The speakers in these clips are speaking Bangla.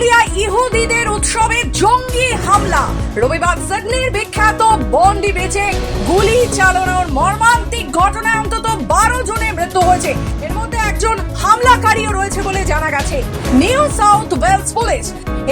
অস্ট্রেলিয়া ইহুদিদের উৎসবে জঙ্গি হামলা। রবিবার সিডনির বিখ্যাত বন্ডি বিচে গুলি চালানোর মর্মান্তিক ঘটনায় অন্তত 12 জনের মৃত্যু হয়েছে। এর মধ্যে একজন হামলাকারীও রয়েছে বলে জানা গেছে। নিউ সাউথ ওয়েলস পুলিশ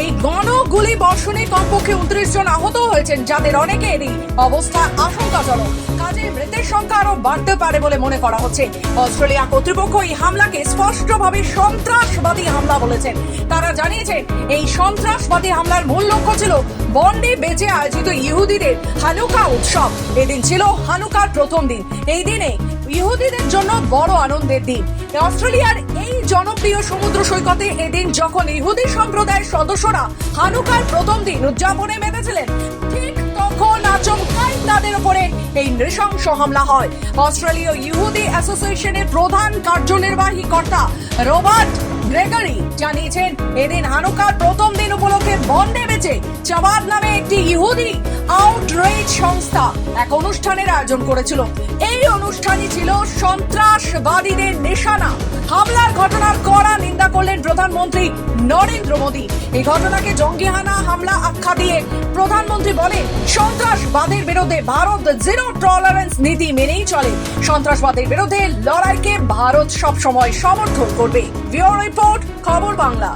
এই গণগুলি বর্ষণে কমপক্ষে 29 জন আহত হয়েছেন, যাদের অনেকেরই অবস্থা আশঙ্কাজনক। কাজে মৃতের সংখ্যা আরো বাড়তে পারে বলে মনে করা হচ্ছে। অস্ট্রেলিয়া কর্তৃপক্ষ এই হামলাকে স্পষ্টভাবে সন্ত্রাসবাদী হামলা বলেছেন। তারা জানিয়েছেন এই সন্ত্রাসবাদী হামলার মূল লক্ষ্য ছিল বন্ডি বেচে আয়োজিত ইহুদিদের হানুকা উৎসব। এদিন ছিল হানুকার প্রথম দিন। এই দিনে ইহুদিদের জন্য বড় আনন্দের দিন। অস্ট্রেলিয়ার এই জনপ্রিয় সমুদ্র সৈকতে এদিন যখন ইহুদি সম্প্রদায়ের সদস্যরা হানুকার প্রথম দিন উদযাপনে মেতেছিলেন, ঠিক তখন আচমকাই তাদের উপরে এই নৃশংস হামলা হয়। অস্ট্রেলীয় ইহুদি অ্যাসোসিয়েশনের প্রধান কার্যনির্বাহী কর্তা রবার্ট গ্রেগরি জানিয়েছেন, এদিন হানুকার প্রথম দিন উপলক্ষে বন্ডে বেচে চাবাদ নামে একটি ইহুদি আউটরিচ সংস্থা এক অনুষ্ঠানের আয়োজন করেছিল। এই অনুষ্ঠানই ছিল সন্ত্রাসবাদীদের নিশানা। হামলার ঘটনার কড়া নিন্দা করলেন প্রধানমন্ত্রী নরেন্দ্র মোদী। এই ঘটনাকে জঙ্গিহানা হামলা আখ্যা দিয়ে প্রধানমন্ত্রী বলেন, সন্ত্রাসবাদের বিরুদ্ধে ভারত জিরো টলারেন্স নীতি মেনেই চলে। সন্ত্রাসবাদের বিরুদ্ধে লড়াইকে ভারত সবসময় সমর্থন করবে। ব্যুরো রিপোর্ট, খবর বাংলা।